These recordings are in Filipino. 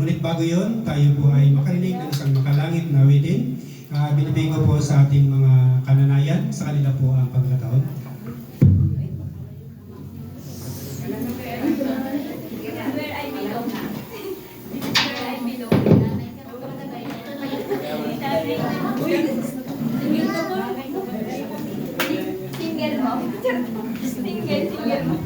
Ngunit bago yon, tayo po ay makarinig ng isang makalangit na awitin. Binibigay ko po sa ating mga kananayan, sa kanila po ang pagkataon. Single mo. Single mo.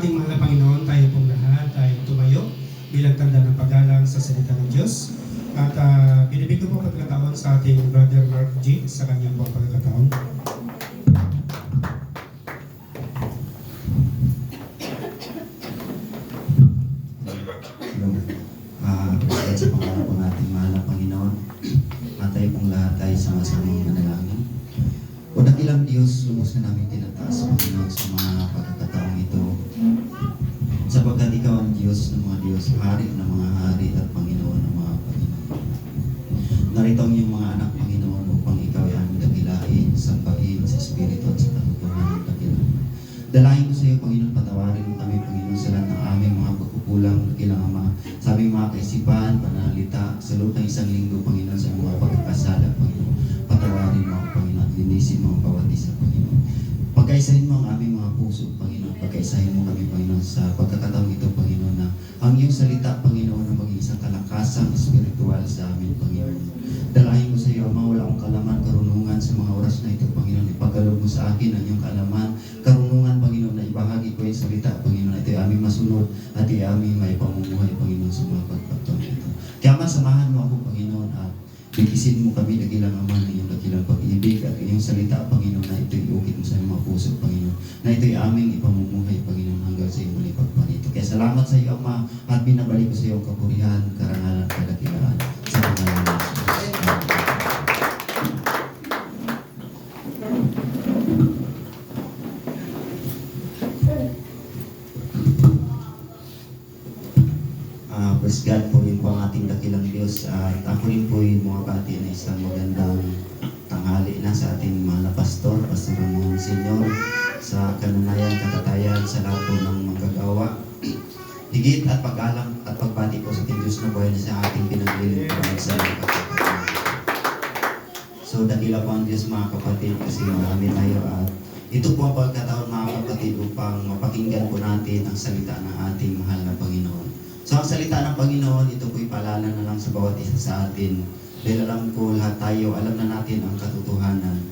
ating mahal na Panginoon, tayo pong lahat ay tumayo bilang tanda ng paggalang sa salita ng Diyos. At binibigyan ko po pagkakataon sa ating Brother Mark G. sa kanyang po pagkakataon. Dahil sa pangarap po natin, mahal na Panginoon, at tayo pong lahat ay sama-samang manalangin. O dakilang Diyos, lubos na namin tinataas, Panginoon, sa mga pagkakataong ito. Sapagkat Ikaw ang Diyos ng mga Diyos, Hari ng mga Hari at Panginoon ng mga Panginoon. Narito ang iyong mga anak, Panginoon, upang Ikaw ay aming dakilain, sambahin sa Espiritu at sa katotohanan ng dakilang. Dalahin ko sa iyo, Panginoon, patawarin mo kami, Panginoon, sa lahat ng aming mga pagkukulang, dakilang Ama, sa aming mga kaisipan, pananalita, sa loob ng isang linggo, Panginoon, sa mga pagkakasala, Panginoon. Patawarin mo ako, Panginoon, at linisin mo ang bawat isa, Panginoon. Pagkaisahin mo ang aming mga puso, Panginoon. Pagkaisahin mo kami, Panginoon, sa pagkakataong ito, Panginoon, na ang iyong salita, Panginoon, na maging isang kalakasang espiritual sa amin, Panginoon. Dalahin ko sa iyo, Ama, wala akong kalaman, karunungan sa mga oras na ito, Panginoon. Ipagkaloob mo sa akin ang iyong kaalaman, karunungan, Panginoon, na ibahagi ko yung salita, Panginoon. Ito ay aming masunod at ito ay aming maipamumuhay, Paginoon, sa mga pagkakataong ito. Kaya, Ama, samahan mo ako, Panginoon, at bigisin mo kami, dakilang Ama, ng iyong dakilang pag-ibig at iyong salita, Panginoon, na ito'y iukit mo sa iyong mga puso, Panginoon, na ito'y aming ipamumuhay, Panginoon, hanggang sa iyong muli pagparito. Kaya salamat sa iyo, Ama, at binabalik ko sa iyo ang kapurihan, karangalan, kadakilaan sa pangalan ng Jesus. Praise God po rin po ang ating dakilang Diyos at ako rin po yung mga bati na isang magandang tanghali na sa ating mahal na pastor, Pastor Ramon Senior, sa kananayan, katatayan, sa lahat po ng manggagawa. Higit at pag-alam at pagbati po sa ating Diyos na buhay na sa ating pinaglilingkuran sa mga kapatid. So dakila po ang Diyos, mga kapatid, kasi marami tayo at ito po ang pagkataon, mga kapatid, upang mapakinggan po natin ang salita ng ating mahal na Panginoon. So ang salita ng Panginoon, ito po'y paalala na lang sa bawat isa sa atin. Dahil alam ko lahat tayo, alam na natin ang katotohanan.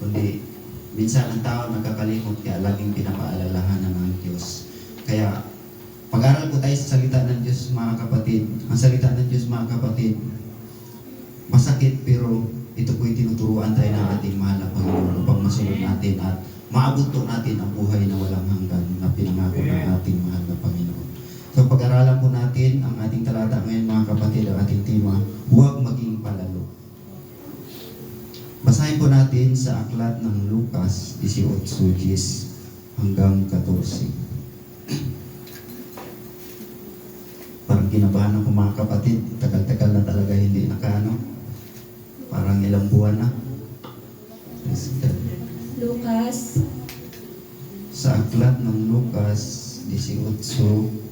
Kundi minsan ang tao nagkakalimot kaya laging pinapaalalahanan ng Diyos. Kaya pag-aral po tayo sa salita ng Diyos, mga kapatid. Ang salita ng Diyos, mga kapatid, masakit pero ito po'y tinuturuan tayo ng ating mahal na Panginoon upang masunod natin at maabot po natin ang buhay na walang hanggan na pinangako ng ating mahal na Panginoon. So pag-aralan po natin ang ating talata ngayon, mga kapatid, ang ating tema, huwag maging palalo. Basahin po natin sa aklat ng Lucas 18:10 hanggang 14. Parang kinabahan ako, mga kapatid, tagal-tagal na talaga hindi nakaano. Parang ilang buwan na. Lucas. Sa aklat ng Lucas 18:10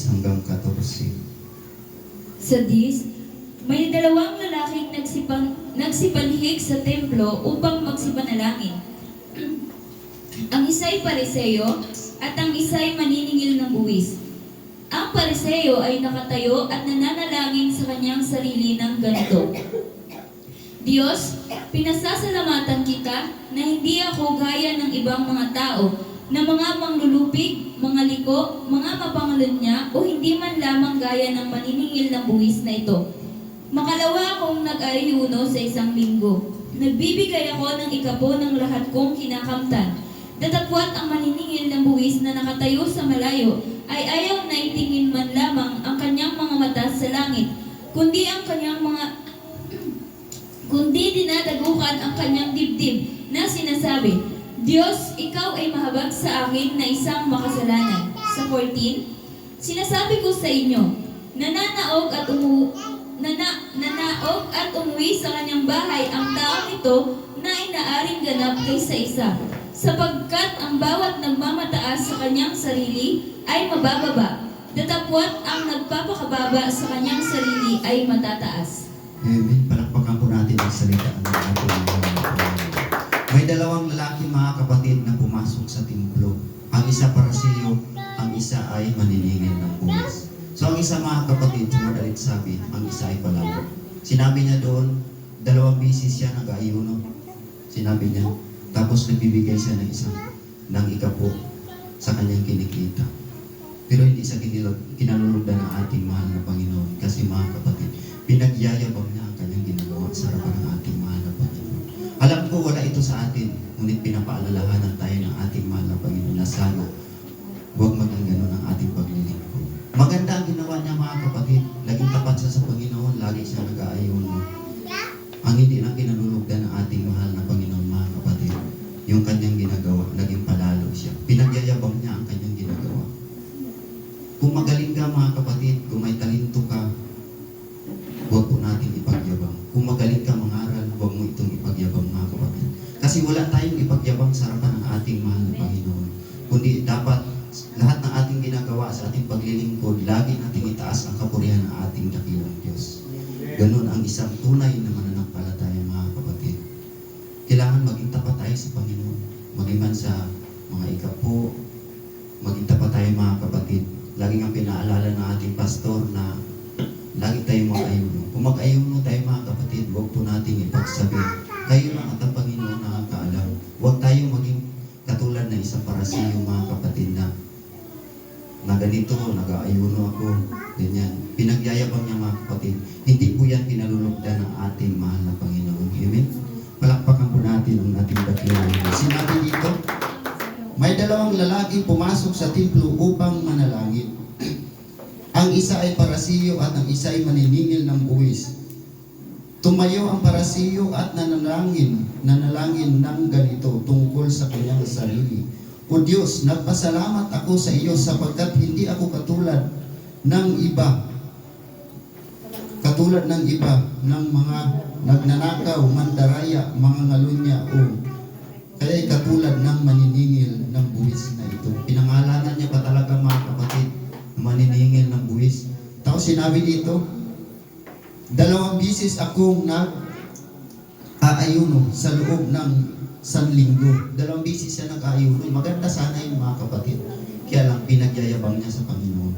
hanggang 14. Sa 10, may dalawang lalaking nagsipanhig sa templo upang magsipanalangin. Ang isa'y Pariseo at ang isa'y maniningil ng buwis. Ang Pariseo ay nakatayo at nananalangin sa kanyang sarili ng ganito: Diyos, pinasasalamatan kita na hindi ako gaya ng ibang mga tao na mga manglulupig, mga liko, mga mapangalunya o hindi man lamang gaya ng maniningil ng buwis na ito. Makalawa akong nag-ayuno sa isang linggo. Nagbibigay ako ng ikapo ng lahat kong kinakamtan. Datapwat ang maniningil ng buwis na nakatayo sa malayo ay ayaw na itingin man lamang ang kanyang mga mata sa langit, kundi dinadagukan ang kanyang dibdib na sinasabi, Diyos, Ikaw ay mahabag sa akin na isang makasalanan. Sa 14, sinasabi ko sa inyo, nananaog at umuwi sa kanyang bahay ang taong ito na inaaring ganap kaysa isa, sapagkat ang bawat nagmamataas sa kanyang sarili ay mabababa, datapwat ang nagpapakababa sa kanyang sarili ay matataas. Amen. Palakpakan po natin ang salita ng ating mga Panginoon. May dalawang lalaki, mga kapatid, na pumasok sa templo. Ang isa Pariseo, ang isa ay maniningil ng buwis. So ang isa, mga kapatid, sa madalit sabi, ang isa ay palalo. Sinabi niya doon, 2 beses siya nag-ayuno. Sinabi niya, tapos nagbibigay siya ng ikapo. sa kanyang kinikita. Pero hindi sa kinalulugdan ng ating mahal na Panginoon. Kasi mga kapatid, pinagyayabang niya ang kanyang ginagawa sa harapan ng ating mahal na Panginoon. Alam ko wala ito sa atin, ngunit pinapaalalahanan tayo ng ating mahal na Panginoon na sana huwag maging ganun ang ating paglilingkod. Maganda ang ginawa niya mga kapatid. Laging tapat siya sa Panginoon, lagi siya nag-aayuno. Ang hindi lang kinalulugdan ng ating mahal na Panginoon mga kapatid, yung kanyang ginagawa, naging palalo siya. Pinagyayabang niya ang kanyang ginagawa. Kung magaling ka mga kapatid, kung may talento ka, huwag po natin ipagyabang. Kung magaling ka mangaral, huwag mo itong ipagyabang mga kapatid. Kasi wala tayong ipagyabang sa harapan ng ating mahal na Panginoon. Kundi dapat lahat ng ating ginagawa sa ating paglilingkod, lagi nating itaas ang kapurihan ng ating dakilang Diyos. Ganun ang isang tunay na mananampalataya mga kapatid. Kailangan maging tapat tayo sa Panginoon. Maging man sa mga ikapo, maging tapat tayo mga kapatid. Laging ang pinaalala ng ating pastor na lagi tayong mag-ayuno. Kung mag-ayuno tayo mga kapatid, huwag po nating ipagsabi. Kayo lang at ang Panginoon nakakaalam. Huwag tayong maging katulad na isang parasiyo mga kapatid na ganito, nag-aayuno ako, ganyan. Pinagyayabang niya mga kapatid. Hindi po yan pinalulugdan ng ating mahal na Panginoon. Amen? Palakpakan po natin ang ating dakilang. Sinabi dito, may dalawang lalaki pumasok sa templo upang manalangin. Ang isa ay parasiyo at ang isa ay maniningil ng buwis. Tumayo ang parasiyo at nanalangin ng ganito tungkol sa kanyang sarili. O Diyos, nagpasalamat ako sa iyo sapagkat hindi ako katulad ng iba ng mga nagnanakaw, mandaraya, mga ngalunya o kaya'y katulad ng maniningil ng buwis na ito. Pinangalanan niya pa talaga mga kapatid, maniningil ng buwis. Tapos sinabi dito, 2 bisis akong nag-aayuno sa loob ng 1 linggo. 2 bisis siya nag-aayuno. Maganda sana yung mga kapatid. Kaya lang pinagyayabang niya sa Panginoon.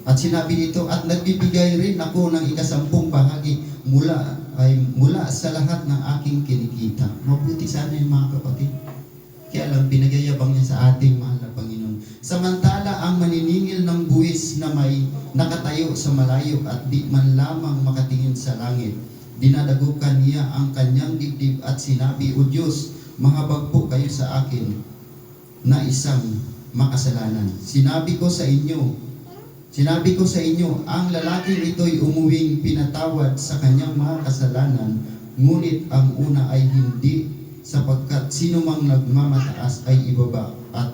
At sinabi dito, at nagbibigay rin ako ng 10 bahagi mula sa lahat ng aking kinikita. Mabuti sana yung mga kapatid. Kaya lang pinagyayabang niya sa ating mahal na Panginoon. Samantala ang maniningil ng buwis na may nakatayo sa malayo at di man lamang makatingin sa langit, dinadagukan niya ang kanyang dibdib at sinabi, O Diyos, mahabag po kayo sa akin na isang makasalanan. Sinabi ko sa inyo, ang lalaking ito'y umuwing pinatawad sa kanyang mga kasalanan, ngunit ang una ay hindi, sapagkat sino mang nagmamataas ay ibaba at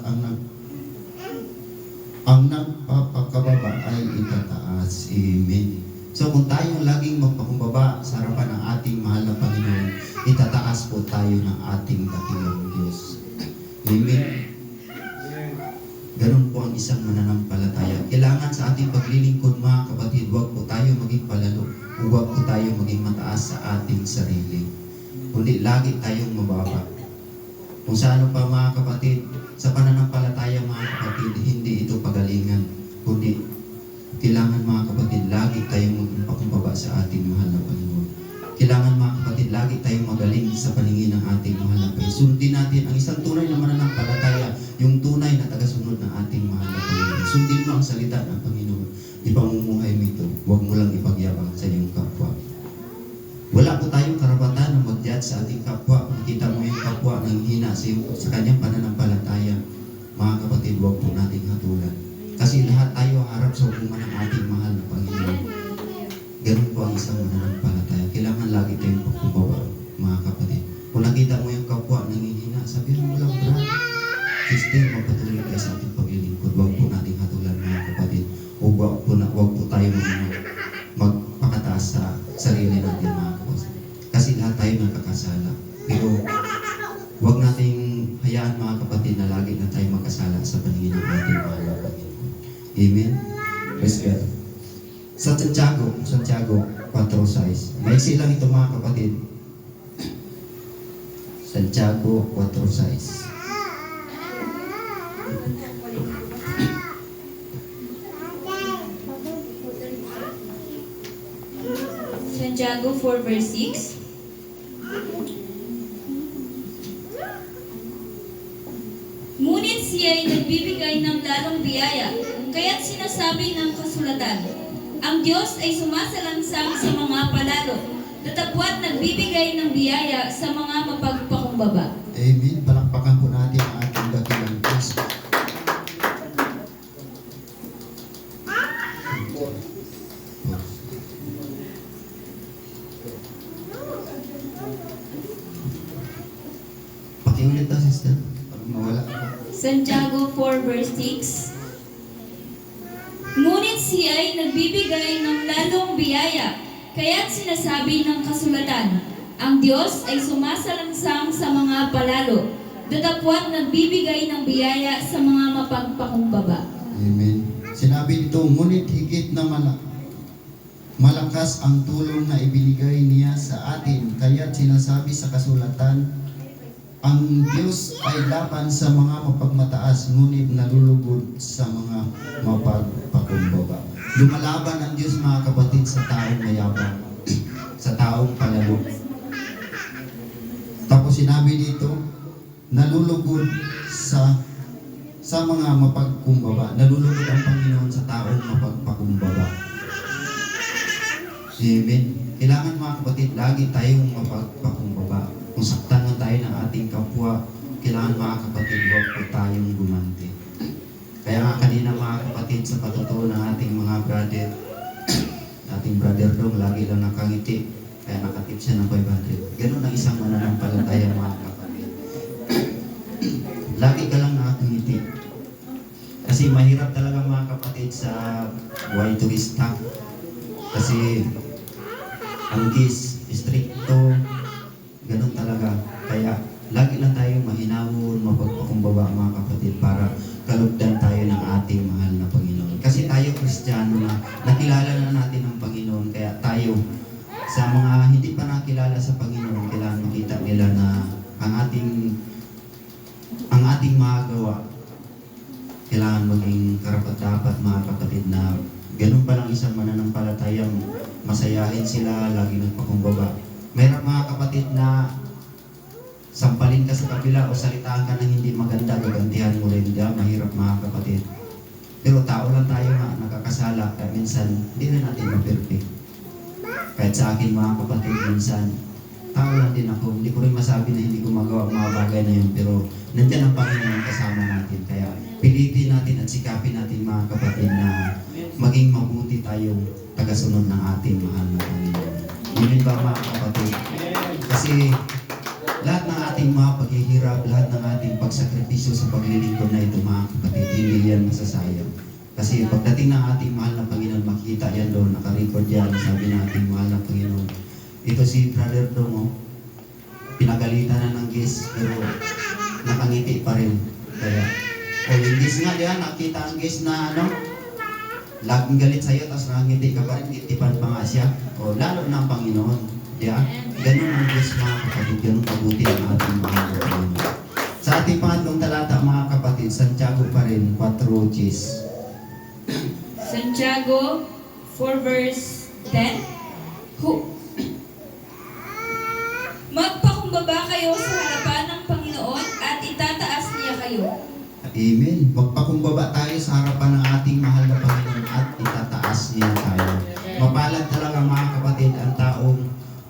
ang nagpapakababa ay itataas. Amen. So kung tayong laging magpakumbaba sa harapan ng ating mahal na Panginoon, itataas po tayo ng ating dakilang Diyos. Amen. Ganun po ang isang mananampalataya. Kailangan sa ating paglilingkod mga kapatid, huwag po tayo maging palalo, huwag po tayo maging mataas sa ating sarili. Kundi lagi tayong mababa. Kung sa ano pa mga kapatid, sa pananampalataya mga kapatid, hindi ito pagalingan. Kundi kailangan mga kapatid, lagi tayong magpakumbaba sa ating mahal na Panginoon. Kailangan mga kapatid, lagi tayong magaling sa paningin ng ating mahal na Panginoon. Sundin natin ang isang tunay na mananampalataya, yung tunay na tagasunod ng ating mahal na Panginoon. Sundin mo ang salita ng Panginoon. Ipamumuhay mo ito. Huwag mo lang ipagyabang sa iyong kapwa. Wala po tayong karapatan na mag-judge sa ating kapwa. Makita mo yung kapwa nang hina sa kanyang pananampalataya. Mga kapatid, huwag po nating hatulan. Kasi lahat tayo harap sa hukuman ng ating mahal na Panginoon. Ganun po ang isang mananampalataya. Kailangan lagi tayong pagkumbaba, mga kapatid. Kung nakita mo yung kapwa nanghihina, sabihin mo lang, brad, sister, magpatuloy tayo sa ating paglilingkod. Huwag po nating hatulan, mga kapatid. Huwag po tayo magpakataas sa sarili natin, mga kapatid. Kasi lahat tayo nagkakasala. Pero huwag nating hayaan, mga kapatid, na lagi na tayo magkasala sa paningin ng ating mahal na Panginoon. Amen? Praise God. Sa Santiago 4:6. Maiksi lang ito mga kapatid. Santiago 4:6. Santiago 4 verse 6. Ngunit siya'y ay nagbibigay ng lalong biyaya, kaya't sinasabi ng kasulatan, ang Diyos ay sumasalansang sa mga palalo, datapwat nagbibigay ng biyaya sa mga mapagpakumbaba. Amen. Palakpakan po natin ang ating dakilang Diyos. Pakiulit na, sister. Pag mawala ako. Santiago 4 verse 6. Ngunit siya ay nagbibigay ng lalong biyaya, kaya't sinasabi ng kasulatan, ang Diyos ay sumasalansang sa mga palalo, datapwat nagbibigay ng biyaya sa mga mapagpakumbaba. Amen. Sinabi dito, ngunit higit na malakas ang tulong na ibinigay niya sa atin, kaya't sinasabi sa kasulatan, ang Diyos ay laban sa mga mapagmataas, ngunit nalulugod sa mga mapagpakumbaba. Lumalaban ang Diyos, mga kapatid, sa taong mayabang, sa taong palalo. Tapos sinabi dito, nalulugod sa mga mapagkumbaba. Nalulugod ang Panginoon sa taong mapagpakumbaba. Amen. Kailangan, mga kapatid, lagi tayong mapagpakumbaba. Kung saktan man tayo ng ating kapwa, kailangan, mga kapatid, huwag po tayong gumanti. Kaya nga kanina, mga kapatid, sa patutuo ng ating mga brother, ating brother Dong, lagi lang nakangiti, kaya nakatip siya ng 500. Ganun ang isang mananampalataya, mga kapatid. Lagi ka lang nakangiti. Kasi mahirap talaga, mga kapatid, sa buhay turista. Kasi ang gis, stricto, ganun talaga. Kaya lagi lang tayo mahinahon, mapagpakumbaba, mga kapatid, para kalugdan tayo ng ating mahal na Panginoon. Kasi tayo Kristiyano na nakilala na natin ang Panginoon, kaya tayo sa mga hindi pa nakilala sa Panginoon, kailangan makita nila na ang ating magagawa kailangan maging karapat-dapat, mga kapatid, na ganun pa lang isang mananampalatayang masayahin sila, lagi nagpakumbaba. Mayroon, mga kapatid, na sampalin ka sa kabila o salitaan ka ng hindi maganda, gagantihan mo rin. Mahirap, mga kapatid. Pero tao lang tayo, nga nakakasala, kaya minsan hindi na natin ma-perfect. Kahit sa akin, mga kapatid, minsan tao lang din ako. Hindi ko rin masabi na hindi ko magawa ang mga bagay na yun, pero nandiyan ang Panginoon kasama natin. Kaya pilitin natin at sikapin natin, mga kapatid, na maging mabuti tayong tagasunod ng ating mahal na Panginoon. Yun ba, mga kapatid? Kasi lahat ng ating mga paghihirap, lahat ng ating pagsakripisyo sa paglilingkod na ito, mga kapatid, hindi yan masasayang. Kasi pagdating ng ating mahal na Panginoon, makita yan doon, nakarecord yan, sabi ng ating mahal na Panginoon. Ito si Brother Dong, pinagalitan na ng gis, pero nakangiti pa rin. Kaya, yung gis nga diyan, nakita ang gis na laging galit sa'yo, tapos nakangiti ka pa rin, itipan pa nga siya. Lalo na ang Panginoon. Diyan, ganun ang Diyos, mga kapatid, ganun kabuti ang ating mga Panginoon. Sa ating pangatlong talata, mga kapatid, Santiago pa rin, 4 chis. Santiago 4 verse 10. Magpakumbaba kayo sa harapan ng Panginoon at itataas niya kayo. Amen. Magpakumbaba tayo sa harapan ng ating mahal na Panginoon at itataas niya tayo. Mapalad talaga, mga kapatid, ang taong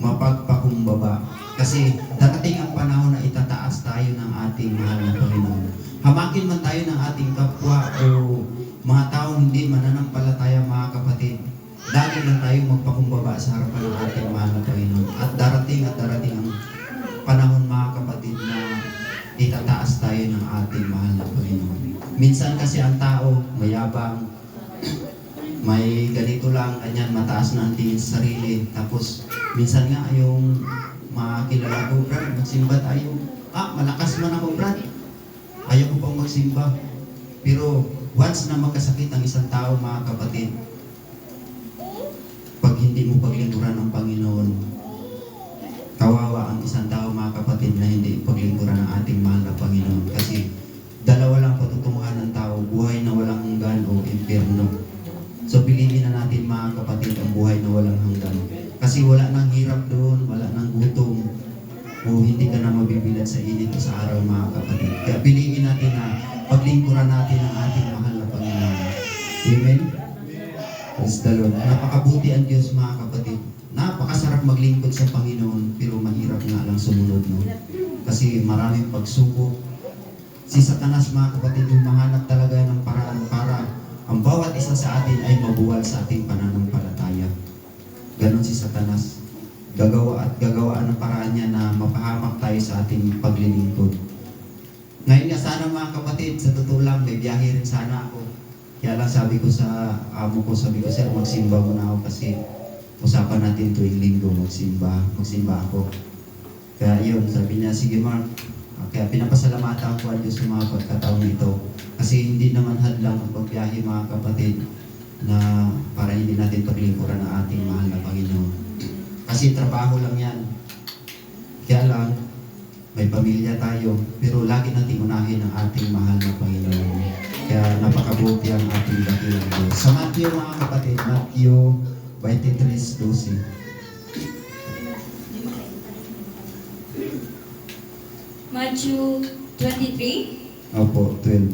mapagpakumbaba. Kasi darating ang panahon na itataas tayo ng ating mahal na Panginoon. Hamakin man tayo ng ating kapwa o mga taong hindi mananampalataya, mga kapatid, lagi lang tayo magpakumbaba sa harapan ng ating mahal na Panginoon. At darating ang panahon, mga kapatid, na itataas tayo ng ating mahal na Panginoon. Minsan kasi ang tao mayabang, may ganito lang, kanyan, mataas na ang tingin sa sarili. Tapos minsan nga yung mga kilala ko, Brad, magsimba tayo. Malakas man ako, Brad. Ayaw ko pang magsimba. Pero once na magkasakit ang isang tao, mga kapatid, pag hindi mo paglingkuran ng Panginoon, kawawa ang isang tao, mga kapatid, na hindi paglingkuran ng ating mahal na Panginoon. Kasi dalawa lang patutunguhan ng tao, buhay na walang hanggan o impyerno. So piliin na natin, mga kapatid, ang buhay na walang hanggan. Kasi wala nang hirap doon, wala nang gutom, o hindi ka na mabibilad sa init o sa araw, mga kapatid. Kaya piliin natin na paglingkuran the Lord. Napakabuti ang Diyos mga kapatid. Napakasarap maglingkod sa Panginoon pero mahirap nga lang sumunod no. Kasi maraming pagsubok. Si Satanas mga kapatid humahanap talaga ng paraan para ang bawat isa sa atin ay mabuwal sa ating pananampalataya. Ganon si Satanas. Gagawa ang paraan niya na mapahamak tayo sa ating paglilingkod. Ngayon nga sana mga kapatid, sa totoo lang, may biyahe rin sana ako. Kaya lang sabi ko sa amo ko, sir, magsimba muna ako kasi usapan natin tuwing linggo, magsimba ako. Kaya yun, sabi niya, sige Mark, kaya pinapasalamatan ko ang Diyos sa mga pagkataong ito. Kasi hindi naman hadlang ang pagbiyahe mga kapatid na para hindi natin paglingkuran ang ating mahal na Panginoon. Kasi trabaho lang yan. Kaya lang, may pamilya tayo, pero lagi natin unahin ang ating mahal na Panginoon. Kaya napakabuti ang ating dakilang Diyos. Sa Matthew mga kapatid, Matthew 23:12. Matthew 23, Opo, 12.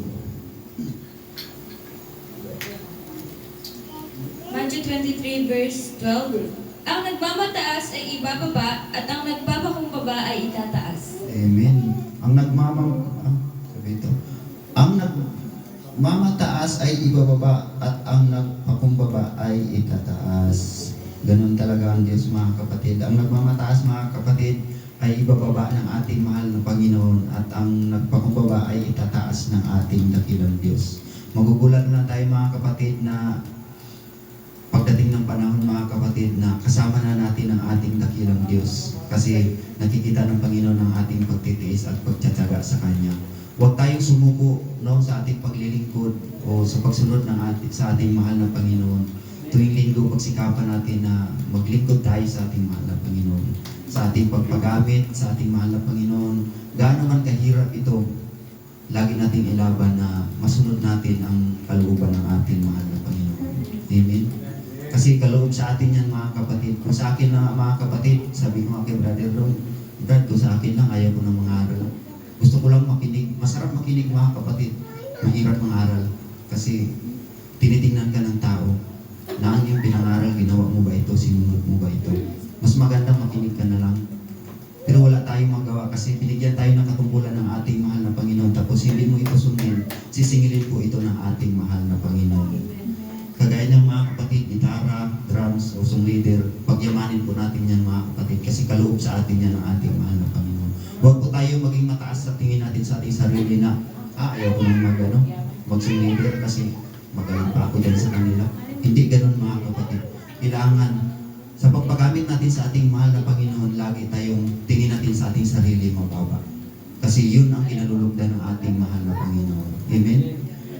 Matthew 23 verse 12. Ang nagmamataas ay ibababa at ang nagpapakumbaba ay itataas. Amen. Ang nagmamataas ay ibababa at ang nagpakumbaba ay itataas. Ganun talaga ang Diyos mga kapatid. Ang nagmamataas mga kapatid ay ibababa ng ating mahal na Panginoon at ang nagpakumbaba ay itataas ng ating dakilang Diyos. Magugulat na tayo mga kapatid na pagdating ng panahon mga kapatid na kasama na natin ang ating dakilang Diyos kasi nakikita ng Panginoon ang ating pagtitiis at pagtsatsaga sa Kanya. Huwag tayong sumuko no, sa ating paglilingkod o sa pagsunod sa ating mahal na Panginoon. Tuwing linggo, pagsikapan natin na maglingkod tayo sa ating mahal na Panginoon. Sa ating pagpagamit, sa ating mahal na Panginoon. Gaano man kahirap ito, lagi nating ilaban na masunod natin ang kalooban ng ating mahal na Panginoon. Amen? Kasi kaloob sa atin yan mga kapatid. Kung sa akin na mga kapatid, sabi ko nga kay Brother Ron, Brad, kung sa akin lang, ayaw ko ng mga aral. Gusto ko lang makinig. Masarap makinig mga kapatid. Mahirap mangaral. Kasi tinitingnan ka ng tao na ang iyong pinangaral, ginawa mo ba ito, sinunod mo ba ito. Mas maganda makinig ka na lang. Pero wala tayong magawa kasi binigyan tayo ng katungkulan ng ating mahal na Panginoon. Tapos hindi mo ito sundin, sisingilin po ito ng ating mahal na Panginoon. Kagaya ng mga kapatid, gitara, drums, o song leader, pagyamanin po natin yan mga kapatid kasi kaloob sa atin yan ng ating mahal na Panginoon. Huwag po tayo maging mataas sa tingin natin sa ating sarili na ayaw ko nang mag-song leader kasi magaling pa ako dyan sa kanila. Hindi ganun mga kapatid. Kailangan sa pagpagamit natin sa ating mahal na Panginoon, lagi tayong tingin natin sa ating sarili mababa. Kasi yun ang kinalulugdan ng ating mahal na Panginoon. Amen?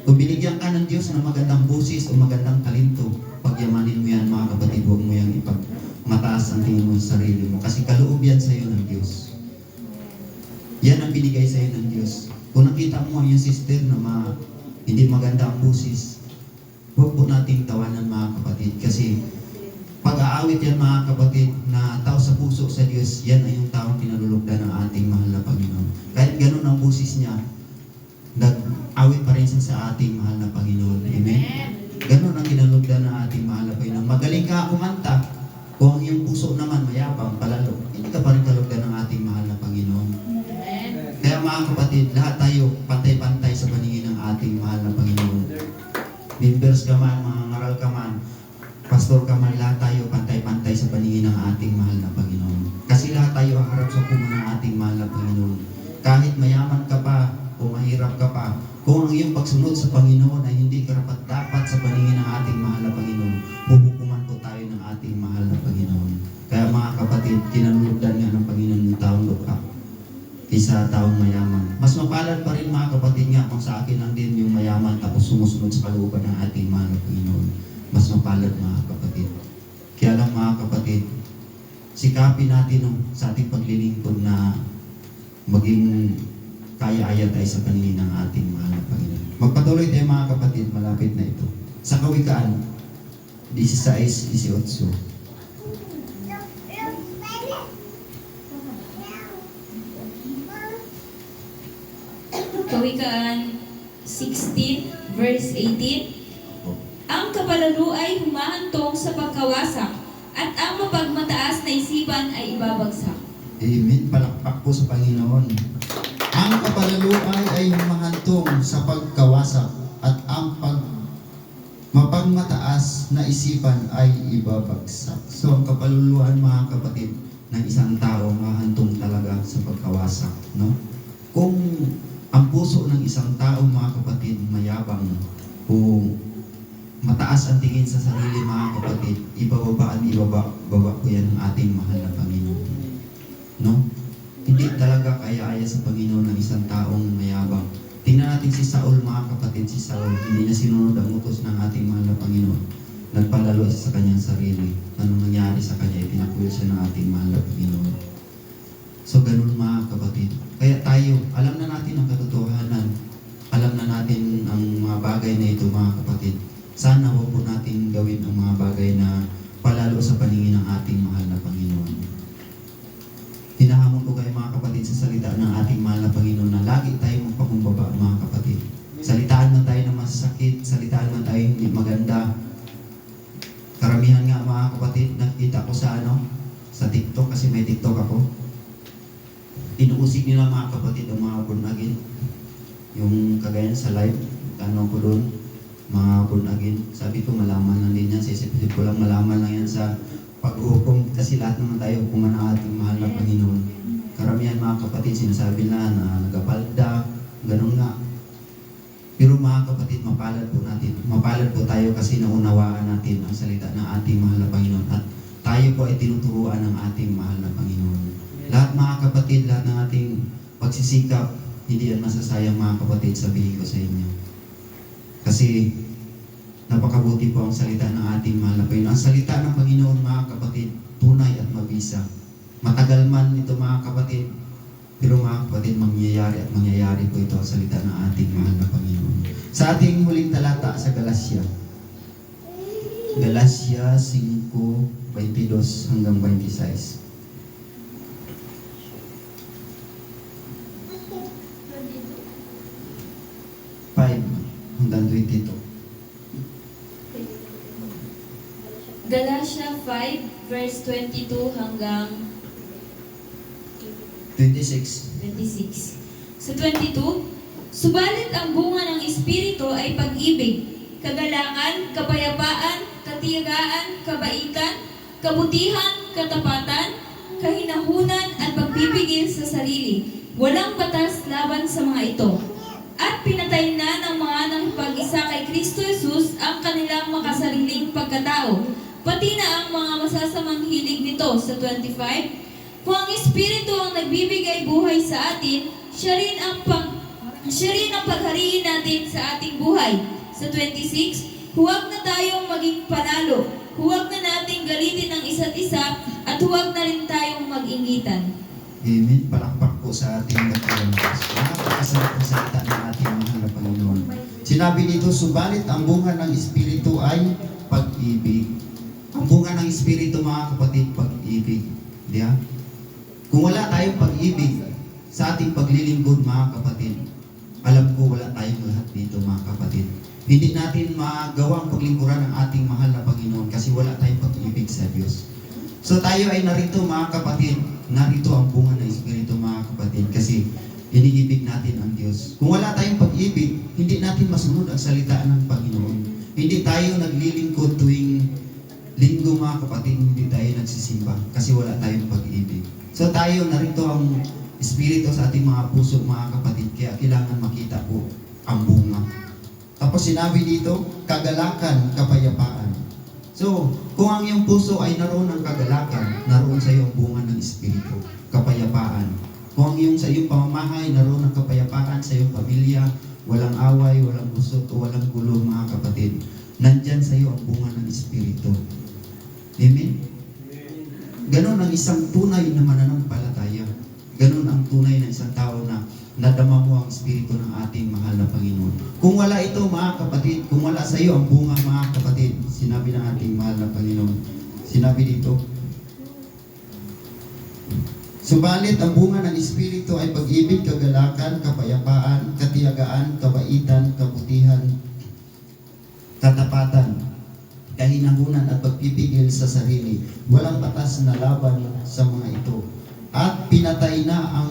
Kung binigyan ka ng Diyos ng magandang busis o magandang talento, pagyamanin mo yan mga kapatid, huwag mo yung ipagmataas ang tingin mo sa sarili mo. Kasi kaloob yan sa iyo ng Diyos. Yan ang binigay sa iyo ng Diyos. Kung nakita mo yung sister na hindi maganda ang busis, huwag po nating tawanan mga kapatid. Kasi pag-aawit yan mga kapatid na tao sa puso sa Diyos, yan ay yung taong pinalulugdan ng ating mahal na Panginoon. Kahit ganun ang busis niya, nag-awit pa rin siya sa ating mahal na Panginoon. Amen? Ganon ang kinalugdan ng ating mahal na Panginoon. Magaling ka kumanta, kung ang iyong puso naman mayabang, palalo, hindi ka pa rin kalugdan ng ating mahal na Panginoon. Kaya mga kapatid, lahat tayo pantay-pantay sa paningin ng ating mahal na Panginoon. Members ka man, mga ngaral ka man, pastor ka man, lahat tayo pantay-pantay sa paningin ng ating mahal na Panginoon. Kasi lahat tayo ang harap sa puno ng ating mahal na Panginoon. Kahit mayaman ka pa, o mahirap ka pa, kung ang iyong pagsunod sa Panginoon ay hindi karapat-dapat sa paningin ng ating mahal na Panginoon, huhukuman po tayo ng ating mahal na Panginoon. Kaya mga kapatid, kinalulugdan nga ng Panginoon yung taong lupa kaysa taong mayaman. Mas mapalad pa rin mga kapatid nga kung sa akin lang din yung mayaman tapos sumusunod sa kalooban ng ating mahal na Panginoon. Mas mapalad mga kapatid. Kaya lang mga kapatid, sikapin natin sa ating paglilingkod na maging kaya-aya tayo sa paningin ng ating mahal na Panginoon. Magpatuloy tayo mga kapatid, malapit na ito. Sa Kawikaan 16:18. Kawikaan 16 verse 18. Ang kapal kapalalo ay humahantong sa pagkawasak, at ang mapagmataas na isipan ay ibabagsak. Amen. Palakpak po sa Panginoon. Ang kapalaluan ay humahantong sa pagkawasak at ang mapagmataas na isipan ay ibabagsak. So ang kapaluluan, mga kapatid, ng isang tao mahantong talaga sa pagkawasak, no? Kung ang puso ng isang tao, mga kapatid, mayabang o mataas ang tingin sa sarili, mga kapatid, ibababa at ibababa po yan ng ating mahal na Panginoon, no? Hindi talaga kaya-aya sa Panginoon ng isang taong mayabang. Tingnan natin si Saul, mga kapatid. Si Saul, hindi niya sinunod ang utos ng ating mahal na Panginoon. Nagpalalo siya sa kanyang sarili. Anong nangyari sa kanya? Itinakwil siya ng ating mahal na Panginoon. So, ganun, mga kapatid. Kaya tayo, alam na natin ang katotohanan. Alam na natin ang mga bagay na ito, mga kapatid. Sana huwag po natin gawin ang mga bagay na palalo sa paningin ng ating mahal na Panginoon. Hinahamon ko kayo, mga kapatid, sa salita ng ating mahal na Panginoon na lagi tayong magpakumbaba, mga kapatid. Salitaan man tayo na masakit, salitaan man tayo hindi maganda. Karamihan nga, mga kapatid, nakita ko sa sa TikTok, kasi may TikTok ako. Inuusig nila, mga kapatid, ang mga born again. Yung kagaya sa live, ko doon, mga born again. Sabi ko, malaman lang din yan. Sisip-sip ko lang, malaman lang yan sa pag-uhukom, kasi lahat naman tayo hukuman ng ating mahal na Panginoon. Karamihan, mga kapatid, sinasabi na nagapalda, ganun nga. Pero, mga kapatid, mapalad po natin. Mapalad po tayo kasi naunawaan natin ang salita ng ating mahal na Panginoon. At tayo po ay tinuturuan ng ating mahal na Panginoon. Lahat, mga kapatid, lahat ng ating pagsisikap, hindi yan masasayang, mga kapatid, sabihin ko sa inyo. Kasi napakabuti po ang salita ng ating mahal na Panginoon. Ang salita ng Panginoon, mga kapatid, tunay at mabisa. Matagal man ito, mga kapatid, pero, mga kapatid, mangyayari po ito ang salita ng ating mahal na Panginoon. Sa ating huling talata sa Galacia, Galacia 5:22 hanggang 26. Hanggang 22. Galatia 5, verse 22 hanggang 26. 26. Sa 22, subalit ang bunga ng Espiritu ay pag-ibig, kagalangan, kapayapaan, katiyagaan, kabaitan, kabutihan, katapatan, kahinahunan, at pagpipigil sa sarili. Walang batas laban sa mga ito. At pinatay na ng mga nakipag-isa kay Kristo Jesus ang kanilang makasariling pagkatao, pati na ang mga masasamang hilig nito. Sa 25, kung ang Espiritu ang nagbibigay buhay sa atin, siya rin ang paghariin natin sa ating buhay. Sa 26, huwag na tayong maging panalo, huwag na nating galitin ang isa't isa, at huwag na rin tayong mag-ingitan. Amen. Palakpak po sa ating Panginoon. Napakasarap ang salita ng ating mahal na Panginoon. Sinabi dito, subalit ang bunga ng Espiritu ay pag-ibig. Ang bunga ng Espiritu, mga kapatid, pag-ibig. Diya? Kung wala tayong pag-ibig sa ating paglilingkod, mga kapatid, alam ko wala tayong lahat dito, mga kapatid. Hindi natin magawa ang paglingkuran ng ating mahal na Panginoon kasi wala tayong pag-ibig sa Diyos. So tayo ay narito, mga kapatid. Narito ang bunga ng Espiritu, mga kapatid, kasi iniibig natin ang Diyos. Kung wala tayong pag-ibig, hindi natin masunod ang salita ng Panginoon. Hindi tayo naglilingkod tuwing linggo, mga kapatid, hindi tayo nagsisimba kasi wala tayong pag-ibig. So tayo, narito ang Espiritu sa ating mga puso, mga kapatid, kaya kailangan makita po ang bunga. Tapos sinabi dito, kagalakan, kapayapaan. So, kung ang iyong puso ay naroon ng kagalakan, naroon sa iyong bunga ng Espiritu, kapayapaan. Kung ang sa iyong pamamahay, naroon ng kapayapaan sa iyong pamilya, walang away, walang gusot, o walang gulo, mga kapatid. Nandyan sa iyo ang bunga ng Espiritu. Amen? Ganon ang isang tunay na mananampalataya. Ganon ang tunay na isang tao na nadama mo ang Espiritu ng ating mahal na Panginoon. Kung wala ito, mga kapatid, kung wala sa iyo ang bunga, mga kapatid, sinabi ng ating mahal na Panginoon, sinabi dito, subalit ang bunga ng Espiritu ay pag-ibig, kagalakan, kapayapaan, katiyagaan, kabaitan, kabutihan, katapatan, sa sarili. Walang batas na laban sa mga ito. At pinatay na ang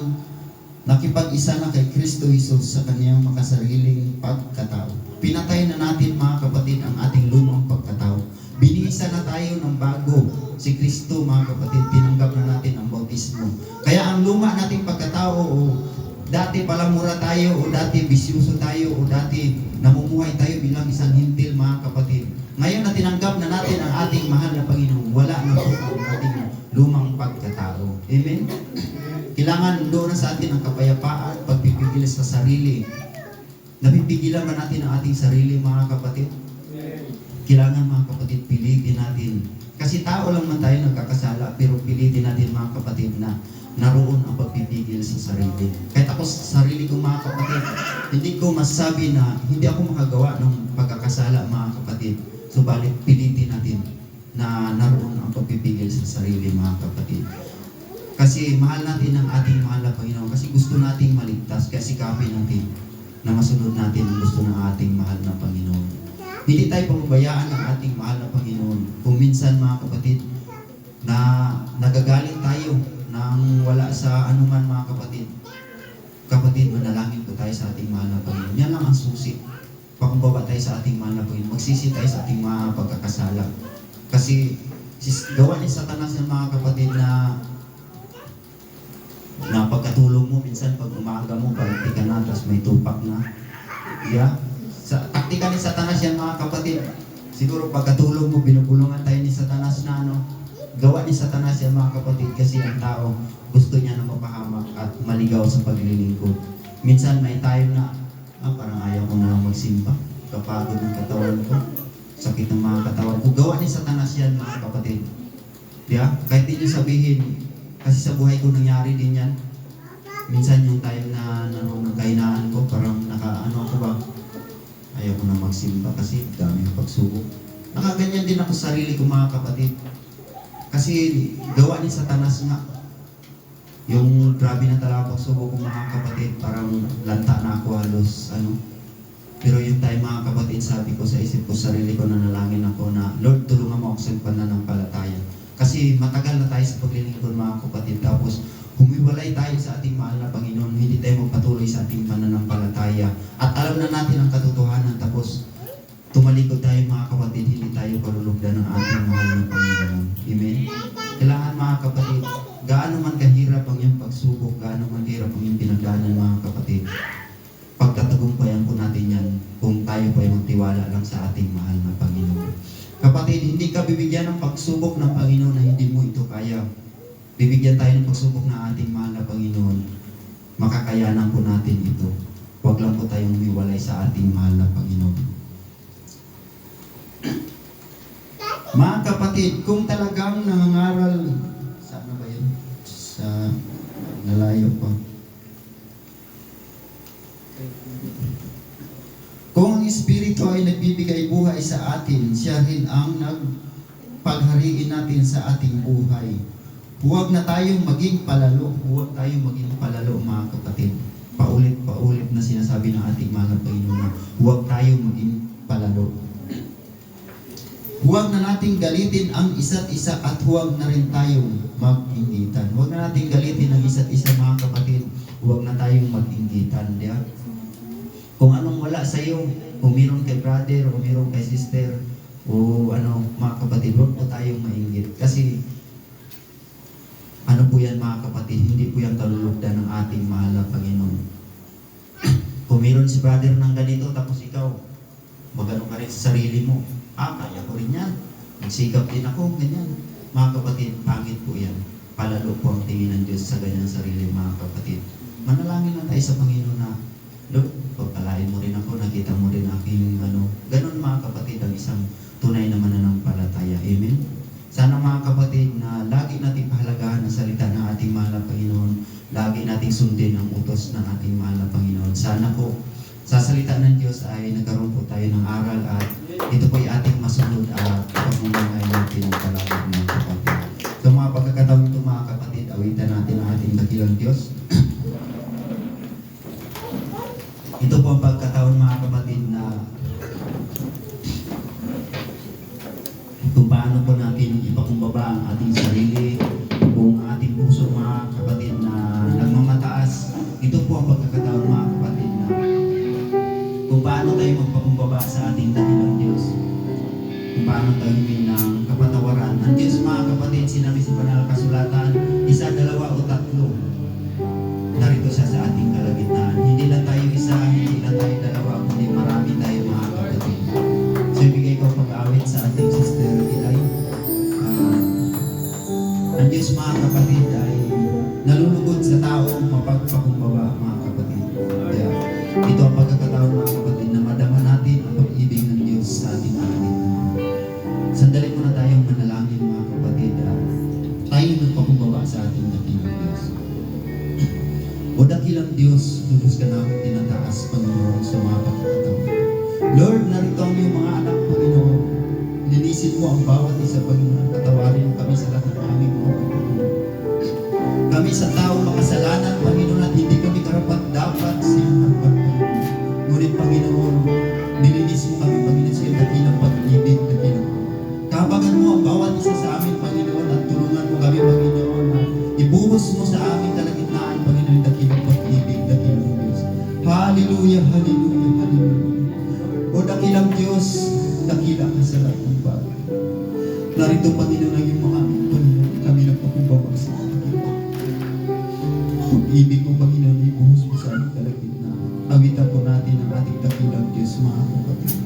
nakipag-isa na kay Kristo Jesus sa kanyang makasariling pagkatao. Pinatay na natin mga kapatid ang ating lumang pagkatao. Binisa na tayo ng bago. Si Kristo mga kapatid, tinanggap na natin ang bautismo. Kaya ang luma nating pagkatao, o dati palamura tayo, o dati bisyuso tayo, o dati namumuhay tayo bilang isang hintil mga kapatid. Ngayon na tinanggap na natin ang ating mahal na Panginoon, wala na po ang ating lumang pagkatao. Amen? Kailangan doon na sa atin ang kapayapaan, pagpipigil sa sarili. Napipigilan ba natin ang ating sarili mga kapatid? Kailangan mga kapatid, pilitin natin. Kasi tao lang man tayo nagkakasala, pero pilitin natin mga kapatid na naroon ang pagpipigil sa sarili. Kahit ako sa sarili ko mga kapatid, hindi ko masasabi na hindi ako makagawa ng pagkakasala mga kapatid. Subalit pilitin natin na naroon ang pagpipigil sa sarili mga kapatid. Kasi mahal natin ang ating mahal na Panginoon. Kasi gusto nating maligtas. Kaya sikapin natin na masunod natin ang gusto ng ating mahal na Panginoon. Hindi tayo pababayaan ng ating mahal na Panginoon. Kung minsan mga kapatid, na nagagalit tayo nang wala sa anuman mga kapatid. Kapatid, manalangin po tayo sa ating mahal na Panginoon. Yan lang ang susi. Pakumbaba tayo sa ating mahal na Panginoon. Magsisi tayo sa ating mga pagkakasala. Kasi gawa ni Satanas yung mga kapatid na pagkatulog mo, minsan pag umaga mo, parati ka na, tapos may tupak na. Yeah? Sa taktika ni Satanas yan mga kapatid. Siguro pagkatulog mo, binubulungan tayo ni Satanas na gawa ni Satanas yan mga kapatid, kasi ang tao gusto niya na mapahamak at maligaw sa paglilingkod. Minsan may time na, parang ayaw ko na magsimba. Kapagod ng katawan ko. Sakit ng mga katawan ko. Gawa ni Satanas yan mga kapatid. Yeah? Kahit di niyo sabihin, kasi sa buhay ko nangyari din yan. Minsan yung time na nagkainaan ko, parang ako ba, ayaw ko na magsimba kasi dami ng pagsubok. Nakaganyan din ako sa sarili ko mga kapatid. Kasi gawa ni Satanas nga. Yung grabe na talaga pagsubok ko mga kapatid, parang lanta na ako halos Pero yung time mga kapatid, sabi ko sa isip ko, sarili ko, nanalangin ako na, Lord, tulungan mo ako sa pananampalataya. Kasi matagal na tayo sa paglilingkod mga kapatid, tapos humiwalay tayo sa ating mahal na Panginoon, hindi tayo magpatuloy sa ating pananampalataya. At alam na natin ang katotohanan, tapos tumalikod tayo mga kapatid, hindi tayo kalulugdan ng ating mahal na Panginoon. Amen? Kailangan mga kapatid, gaano man kahirap ang iyong pagsubok, gaano man kahirap ang iyong pinagdaanan mga kapatid, pagkatagumpayan po natin yan kung tayo po ay magtiwala lang sa ating mahal na Panginoon. Kapatid, hindi ka bibigyan ng pagsubok ng Panginoon na hindi mo ito kaya. Bibigyan tayo ng pagsubok ng ating mahal na Panginoon. Makakayanan po natin ito. Huwag lang po tayong umiwalay sa ating mahal na Panginoon. Mga kapatid, kung talagang nangangaral, saan ba yun? Sa nalayo pa. Kung ang Espiritu ay nagbibigay buhay sa atin, siya rin ang nagpaghariin natin sa ating buhay. Huwag na tayong maging palalo. Huwag tayong maging palalo mga kapatid. Paulit-paulit na sinasabi ng ating mga Panginoon na huwag tayong maging palalo. Huwag na nating galitin ang isa't isa at huwag na rin tayong mag-inggitan. Huwag na nating galitin ang isa't isa mga kapatid. Huwag na tayong mag-inggitan. Diba? Kung anong wala sa iyo, kung meron kay brother o meron kay sister o mga kapatid, huwag po tayong mainggit. Kasi po yan mga kapatid, hindi po yan kalulugdan ng ating mahal na Panginoon. Kung meron si brother ng ganito, tapos ikaw, magano ka rin sa sarili mo, kaya ko rin yan. Nagsikap din ako, ganyan. Mga kapatid, pangit po yan. Palalo po ang tingin ng Diyos sa ganyang sarili mga kapatid. Manalangin na tayo sa Panginoon na, Lord, pagpalain mo rin ako, nakita mo rin aking Ganon mga kapatid, ang isang tunay na mananampalataya. Amen? Sana mga kapatid na lagi nating pahalagahan ang salita ng ating mahal na Panginoon. Lagi nating sundin ang utos ng ating mahal na Panginoon. Sana po, sa salita ng Diyos ay nagkaroon po tayo ng aral at ito po ay ating masunod at pagmumangay natin ang palagay mga kapatid. So mga pagkakataon ito mga kapatid, awitan natin ang ating dakilang Diyos. Ito po ang pagkataon mga kapatid na kung paano po natin mga kapatid, sinabi sa banal na kasulatan, isa, dalawa o tatlo. Narito siya sa ating kalagitnaan. Hindi lang tayo isa, hindi lang tayo dalawa, kundi marami tayo mga kapatid. So ibigay ko pag-awit sa ating sister Ilay. Ang Diyos mga kapatid ay nalulugod sa tao mapagpakumbaba mga kapatid. Kaya ito ang pagkakataon mga kapatid na madama natin ang pag-ibig ng Diyos sa ating kalagitnaan. Sandali muna tayong manalangin mga kapatid. Tayo nagpakumbaba sa ating dakilang Diyos. O dakilang Diyos, lubos ka namin tinataas, Panginoon, sa mga pagkakataon. Lord, narito ang iyong mga anak, Panginoon. Linisin mo ang bawat isa, Panginoon. Patawarin mo kami sa lahat ng aming mga pagkakataon. Kami sa tao makasalanan, Panginoon, at hindi kami karapat-dapat sa iyong harapan. Ngunit, Panginoon, nilinis mo kami, Panginoon, sa iyong dakilang pag-ibig, dakilang kabagan mo ang bawat isa sa amin, Panginoon, at tulungan mo kami, Panginoon, na ibuhos mo sa aming kalagitnaan, Panginoon, dakilang pag-ibig, dakilang Diyos. Hallelujah, hallelujah, hallelujah. O dakilang Diyos, dakilang ka sa lahat ng bagay. Narito, Panginoon, ang iyong mga amin, Panginoon, kami nagpakumbabag sa dakilang pag-ibig mo, Panginoon, ibuhos mo sa aming kalagitnaan. Awitan po natin ang ating dakilang Diyos, mga kapatid.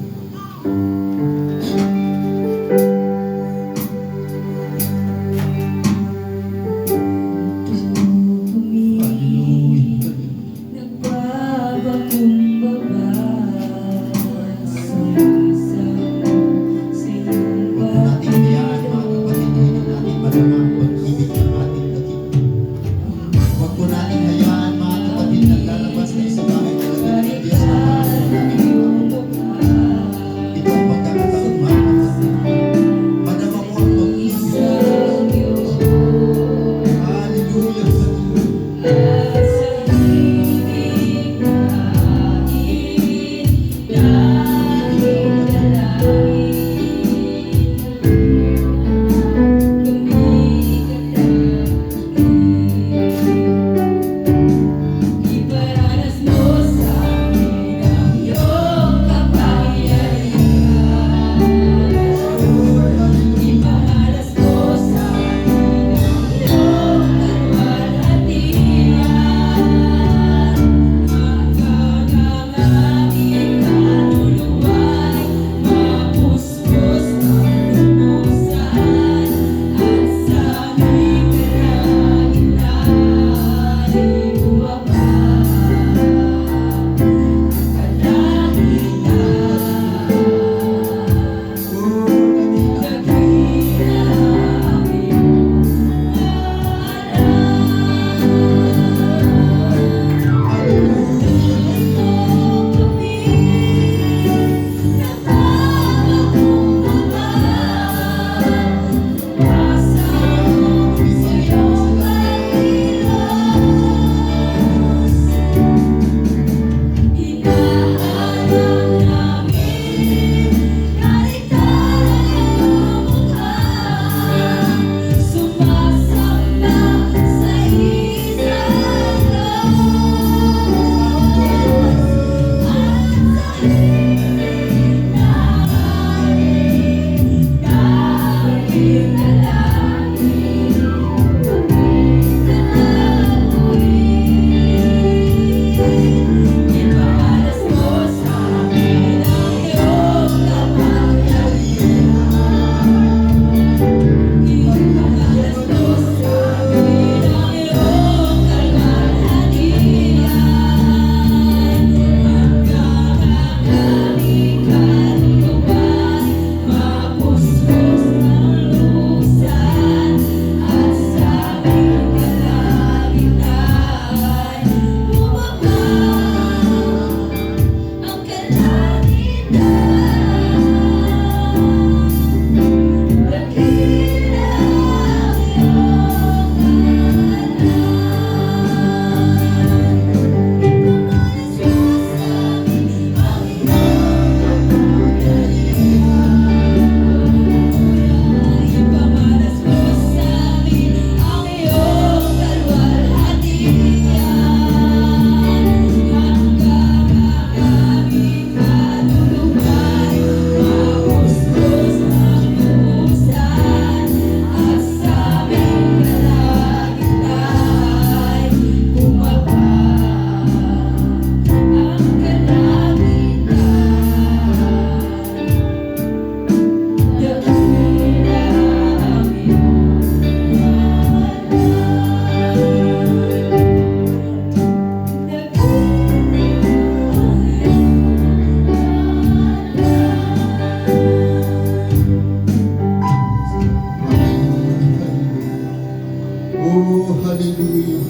Oh, hallelujah.